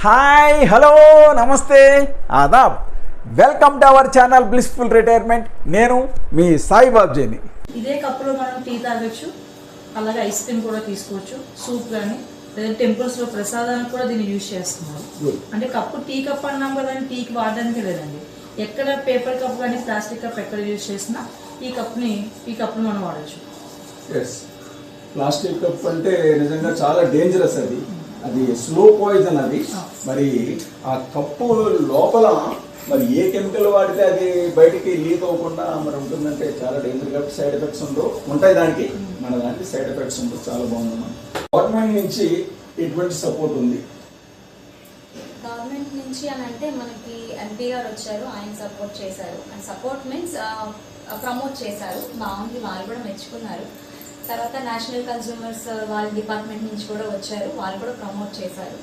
Hi hello నమస్తే ఆదాబ్ welcome to our channel blissful retirement. నేను మీ సాయిబాబ్జీని. ఇదే కప్పులో మనం టీ తాగొచ్చు, అలాగే ఐస్ క్రీమ్ కూడా తీసుకోవచ్చు, సూప్ కానీ లేదా టెంపుల్స్లో ప్రసాదానికి కూడా దీన్ని యూజ్ చేస్తున్నారు. అంటే కప్పు టీ కప్ అన్నాం కదా, టీకి వాడడానికి లేదండి. ఎక్కడ పేపర్ కప్ కానీ ప్లాస్టిక్ కప్ ఎక్కడ యూజ్ చేసినా ఈ కప్పుని మనం వాడచ్చు. ప్లాస్టిక్ కప్ అంటే నిజంగా చాలా డేంజరస్. అది స్లో పాయిజన్. అది మరి ఆ కప్పు లోపల మరి ఏ కెమికల్ వాడితే అది బయటికి లీక్ అవ్వకుండా మరి ఉంటుందంటే చాలా డేంజర్. కాబట్టి సైడ్ ఎఫెక్ట్స్ ఉంటాయి దానికి. మన దానికి సైడ్ ఎఫెక్ట్స్ ఉండవు. చాలా బాగుందమ్మా. గవర్నమెంట్ నుంచి ఎటువంటి సపోర్ట్ ఉంది? గవర్నమెంట్ నుంచి అని అంటే మనకి ఎంపీ గారు వచ్చారు, ఆయన సపోర్ట్ చేశారు. అండ్ సపోర్ట్ మీన్స్ ప్రమోట్ చేశారు, బాగుంది, వాళ్ళు కూడా మెచ్చుకున్నారు. తర్వాత నేషనల్ కన్స్యూమర్స్ వాళ్ళ డిపార్ట్మెంట్ నుంచి కూడా వచ్చారు, వాళ్ళు కూడా ప్రమోట్ చేశారు.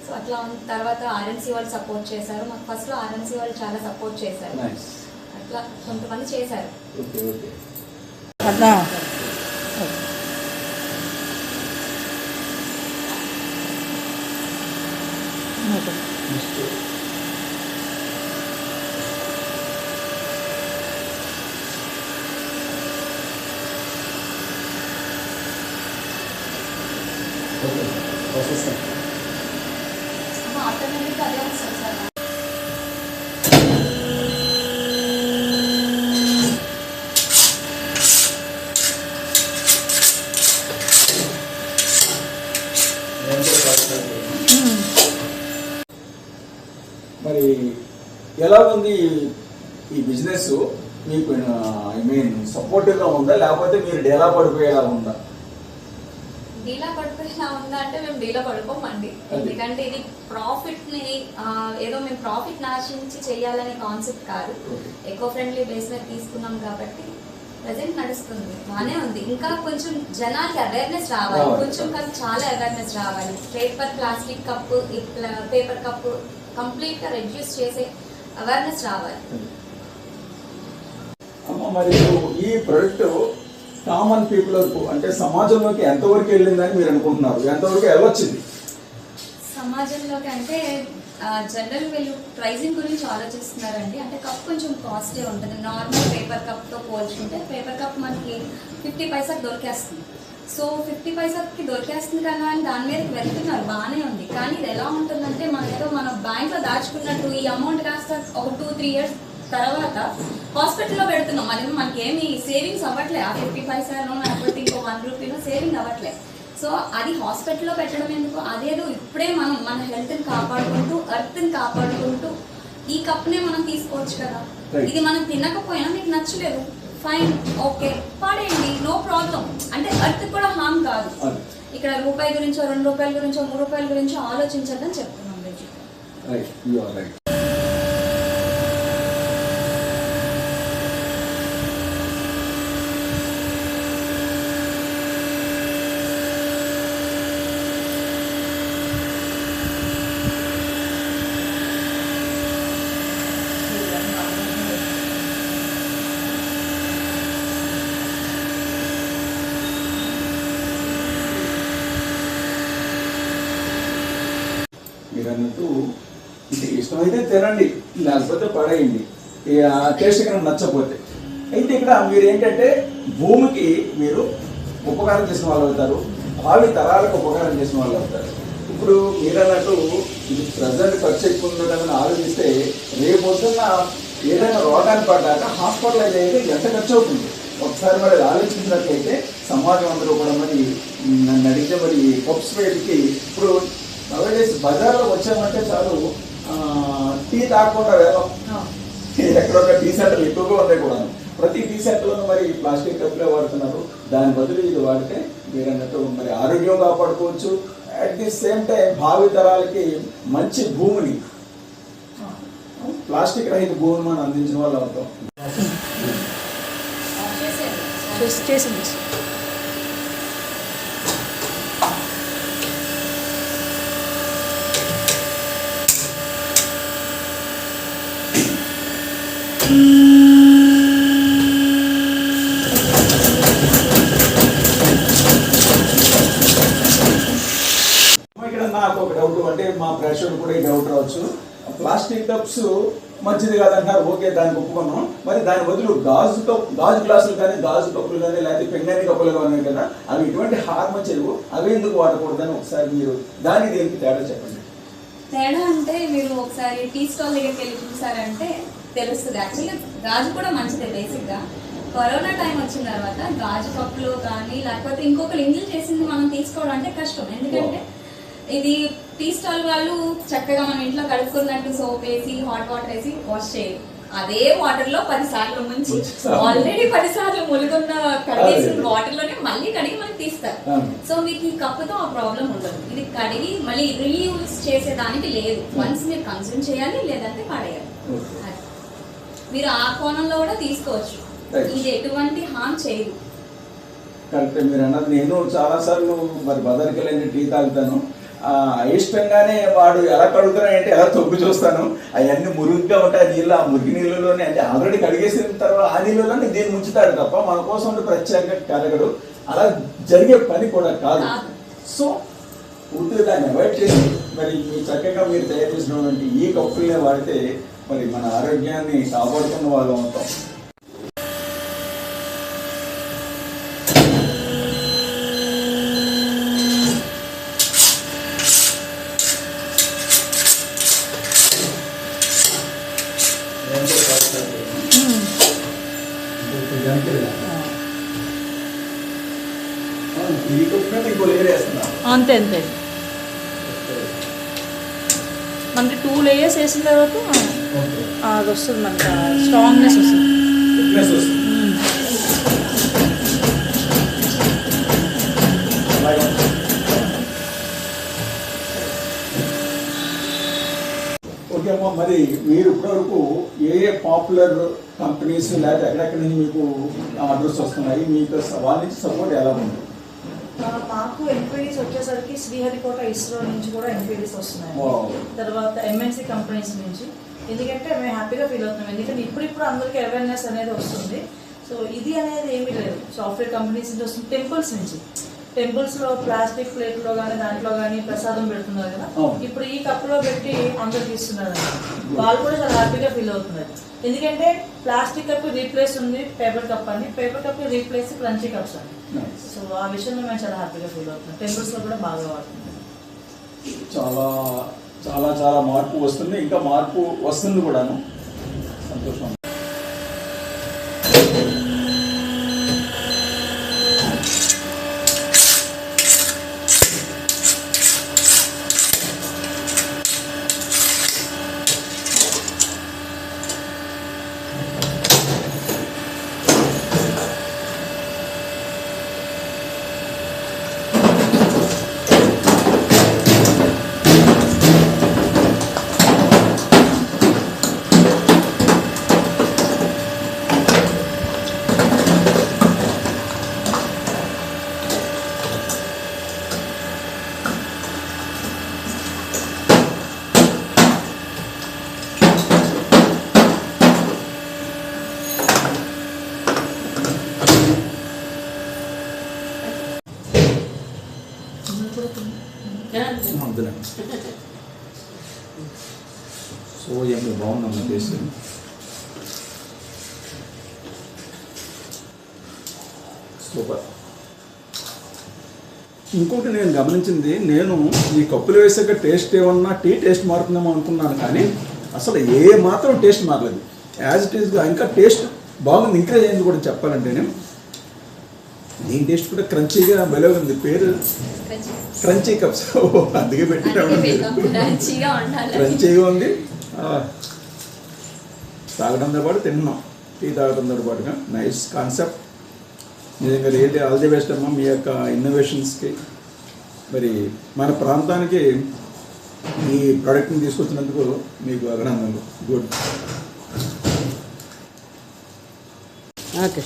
సో అట్లా తర్వాత ఆర్ఎన్సీ వాళ్ళు సపోర్ట్ చేశారు. మాకు ఫస్ట్లో ఆర్ఎన్సీ వాళ్ళు చాలా సపోర్ట్ చేశారు. అట్లా కొంతమంది చేశారు. ఆటోమేటిక్ అదే వస్తుంది సార్. మరి ఎలా ఉంది ఈ బిజినెస్? మీకు సపోర్టివ్గా ఉందా, లేకపోతే మీరు డేలా పడిపోయేలా ఉందా? డీలా పడిపోయేలా ఉందా అంటే మేము డీలా పడిపోమండి. ఎందుకంటే ఇది ప్రాఫిట్ని ఏదో మేము ప్రాఫిట్ నాశించి చేయాలనే కాన్సెప్ట్ కాదు. ఎకో ఫ్రెండ్లీ బేస్ మీద తీసుకున్నాం కాబట్టి ప్రజెంట్ నడుస్తుంది, బాగానే ఉంది. ఇంకా కొంచెం జనాలకి అవేర్నెస్ రావాలి, కొంచెం కాదు చాలా అవేర్నెస్ రావాలి. ప్లాస్టిక్ కప్పు, పేపర్ కప్పు కంప్లీట్గా రెడ్యూస్ చేసే అవేర్నెస్ రావాలి. మరి ఈ ప్రొడక్ట్ కామన్ పీపుల్ వరకు అంటే సమాజంలోకి ఎంతవరకు వెళ్ళిందని మీరు అనుకుంటున్నారు? ఎంతవరకు వెళ్ళొచ్చింది సమాజంలోకి? అంటే జనరల్ వీళ్ళు ప్రైజింగ్ గురించి ఆలోచిస్తున్నారండి. అంటే కప్ కొంచెం కాస్ట్లీ ఉంటుంది. నార్మల్ పేపర్ కప్తో పోల్చుకుంటే పేపర్ కప్ మనకి 50 పైసాకి దొరికేస్తుంది. సో 50 పైసాకి దొరికేస్తుంది కదా అని దాని మీదకి వెళ్తున్నారు, బాగానే ఉంది. కానీ ఇది ఎలా ఉంటుందంటే మన బ్యాంక్లో దాచుకున్నట్టు ఈ అమౌంట్ కాస్త ఒక 2-3 ఇయర్స్ తర్వాత హాస్పిటల్లో పెడుతున్నాం. మనకి ఏమి సేవింగ్స్ అవ్వట్లే. ఆ 50 పైసాలో లేకపోతే ఇంకో 1 రూపీలో సేవింగ్ అవ్వట్లే. సో అది హాస్పిటల్లో పెట్టడం ఎందుకు? అదేదో ఇప్పుడే మనం మన హెల్త్ని కాపాడుకుంటూ, ఎర్త్ని కాపాడుకుంటూ ఈ కప్నే మనం తీసుకోవచ్చు కదా. ఇది మనం తినకపోయినా మీకు నచ్చలేదు, ఫైన్, ఓకే, పాడేయండి, నో ప్రాబ్లం. అంటే ఎర్త్ కూడా హామ్ కాదు. ఇక్కడ రూపాయి గురించో, 2 రూపాయల గురించో, 3 రూపాయల గురించో ఆలోచించద్దని చెప్తున్నాం. మీరు అన్నట్టు ఇది ఇష్టమైతే తినండి, లేకపోతే పడేయండి, టేస్ట్ కనుక నచ్చపోతే. అయితే ఇక్కడ మీరు ఏంటంటే భూమికి మీరు ఉపకారం చేసిన వాళ్ళు అవుతారు, భావి తరాలకు ఉపకారం చేసిన వాళ్ళు అవుతారు. ఇప్పుడు మీరు అన్నట్టు ఇది ప్రజెంట్ ఖర్చు ఎక్కువ ఉండటమని ఆలోచిస్తే రేపు పొద్దున్న ఏదైనా రోగాన్ని పడ్డాక హాస్పిటలైజ్ అయితే ఎంత ఖర్చు అవుతుంది? ఒకసారి మరి ఆలోచించినట్లయితే సమాజం అందరూ కూడా మరి నన్ను అడిగితే మరి కప్స్ రేట్కి ఇప్పుడు నవేడేస్ బజార్లో వచ్చామంటే చాలు టీ తాగకుండా వెళ్ళాం. ఎక్కడొక్క టీ సెంటర్లు ఎక్కువగా ఉన్నాయి కూడా. ప్రతి టీ సెంటర్లోనూ మరి ప్లాస్టిక్ కప్లే వాడుతున్నారు. దాని బదులు ఇది వాడితే మీరు అన్నట్టు మరి ఆరోగ్యం కాపాడుకోవచ్చు. అట్ ది సేమ్ టైం భావి తరాలకి మంచి భూమిని, ప్లాస్టిక్ రహిత భూమిని మనం అందించిన వాళ్ళు అవుతాం. నాకు ఒక డౌట్, అంటే మా ప్రేక్షకులు కూడా ప్లాస్టిక్ కప్స్ మంచిది కాదంటారు, ఓకే దానికి ఒప్పుకున్నాం. మరి దాని బదులు గాజు గ్లాసులు కానీ గాజు కప్పులు కానీ లేకపోతే పెంగని కప్పులు కానీ కదా, అవి ఎటువంటి హార్మోన్ చెరువు, అవి ఎందుకు వాడకూడదని ఒకసారి మీరు దాని దేనికి తేడా చెప్పండి. తేడా అంటే మీరు ఒకసారి టీ స్టాల్ దగ్గరికి వెళ్ళి చూసారంటే తెలుస్తుంది. యాక్చువల్లీ గాజు కూడా మంచిదే బేసిక్గా. కరోనా టైం వచ్చిన తర్వాత గాజు కప్పులు కానీ లేకపోతే ఇంకొకరు ఇంజిల్ చేసింది మనం తీసుకోవడం అంటే కష్టం. ఎందుకంటే ఇది టీ స్టాల్ వాళ్ళు చక్కగా మనం ఇంట్లో కడుక్కున్నట్టు సోప్ వేసి హాట్ వాటర్ వేసి వాష్ చేయాలి. అదే వాటర్ లో 10 సార్లు ముంచి ఆల్రెడీ 10 సార్లు ములుగున్న కడిగేసిన వాటర్ లోనే మళ్ళీ కడిగి మనకి తీస్తారు. సో మీకు ఈ కప్పుతో ఆ ప్రాబ్లం ఉండదు. ఇది కడిగి మళ్ళీ రీయూజ్ చేసేదానికి లేదు. వన్స్ మీరు కన్స్యూమ్ చేయాలి, లేదంటే పడేయాలి. మీరు ఆ కోణంలో కూడా తీసుకోవచ్చు. ఇది ఎటువంటి హార్మ్ చేయదు. కరెక్ట్ మీరు అన్నది. నేను చాలాసార్లు మరి బజార్కి వెళ్ళి టీ తాగుతాను, అయిష్టంగానే వాడు ఎలా కడుగుతానంటే ఎలా తొక్కు చూస్తాను, అవన్నీ మురుగుగా ఉంటాయి నీళ్ళు. ఆ మురికి నీళ్ళలోనే అంటే ఆల్రెడీ కడిగేసిన తర్వాత ఆ నీళ్ళలోనే దీన్ని ముంచుతాడు తప్ప మన కోసం ప్రత్యేకంగా కడగడు. అలా జరిగే పని కూడా కాదు. సో పూర్తిగా దాన్ని అవాయిడ్ చేసి మరి మీ చక్కగా మీరు తయారు చేసినటువంటి ఈ కప్పులనే వాడితే మరి మన ఆరోగ్యాన్ని కాపాడుకున్న వాళ్ళు అవుతాం. అంతే అంతే. మనకి 2 లేయర్స్ వేసిన తర్వాత అది వస్తుంది, మనకి స్ట్రాంగ్నెస్ వస్తుంది. ఓకే అమ్మా, మరి మీరు ఇప్పటివరకు ఏ పాపులర్ కంపెనీస్ లేకపోతే ఎక్కడెక్కడి నుంచి మీకు ఆర్డర్స్ వస్తున్నాయి, మీకు వాళ్ళ నుంచి సపోర్ట్ ఎలా ఉంది? మాకు ఎంక్వైరీస్ వచ్చేసరికి శ్రీహరికోట ఇస్రో నుంచి కూడా ఎంక్వైరీస్ వస్తున్నాయి. తర్వాత ఎంఎన్సీ కంపెనీస్ నుంచి. ఎందుకంటే మేము హ్యాపీగా ఫీల్ అవుతున్నాం. ఎందుకంటే ఇప్పుడు అందరికీ అవేర్నెస్ అనేది వస్తుంది. సో ఇది అనేది ఏమీ లేదు. సాఫ్ట్వేర్ కంపెనీస్ నుంచి వస్తుంది, టెంపుల్స్ నుంచి. టెంపుల్స్లో ప్లాస్టిక్ ప్లేట్లో కానీ దాంట్లో కానీ ప్రసాదం పెడుతున్నారు కదా, ఇప్పుడు ఈ కప్పులో పెట్టి అందరు తీస్తున్నారు. వాళ్ళు కూడా చాలా హ్యాపీగా ఫీల్ అవుతున్నారు. ఎందుకంటే ప్లాస్టిక్ కప్ రీప్లేస్ ఉంది పేపర్ కప్ అని, paper cup replace crunchy cups అని. సో ఆ విషయంలో మేము చాలా హ్యాపీగా ఫీల్ అవుతున్నాం. టెంపుల్స్లో కూడా బాగా వాడుతున్నాం. చాలా చాలా చాలా మార్పు వస్తుంది, ఇంకా మార్పు వస్తుంది కూడాను. సంతోషం. సో ఏమి బాగుందమ్మా టేస్ట్. సూపర్. ఇంకోటి నేను గమనించింది, నేను ఈ కప్పులు వేసాక టేస్ట్ ఏమన్నా టీ టేస్ట్ మారుతుందేమో అనుకున్నాను, కానీ అసలు ఏ మాత్రం టేస్ట్ మారలేదు. యాజ్ ఇట్ ఈస్గా ఇంకా టేస్ట్ బాగుంది. ఇంక్రీజ్ అయింది కూడా చెప్పాలంటే. దీని టేస్ట్ కూడా క్రంచీగా భలే ఉంది. పేరు క్రంచీ కప్స్, అందుకే పెట్టినాడు. క్రంచీగా ఉంది. తాగడంతో పాటు తిన్నాం, టీ తాగడంతో పాటుగా. Nice concept. నిజంగా రియల్లీ ఆల్ ది బెస్ట్ అమ్మా మీ యొక్క ఇన్నోవేషన్స్కి. మరి మన ప్రాంతానికి ఈ ప్రోడక్ట్ని తీసుకొచ్చినందుకు మీకు అభినందనలు. గుడ్. ఓకే.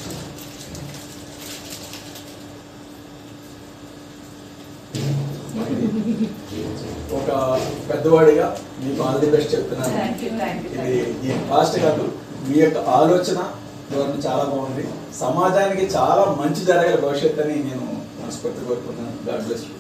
ఒక పెద్దవాడిగా మీకు ఆల్ ది బెస్ట్ చెప్తున్నాను. ఇది ఫాస్ట్ కాదు, మీ యొక్క ఆలోచన ధోరణి చాలా బాగుంది. సమాజానికి చాలా మంచి జరగాలి భవిష్యత్తు అని నేను మనస్ఫూర్తి కోరుకుంటున్నాను. God bless you.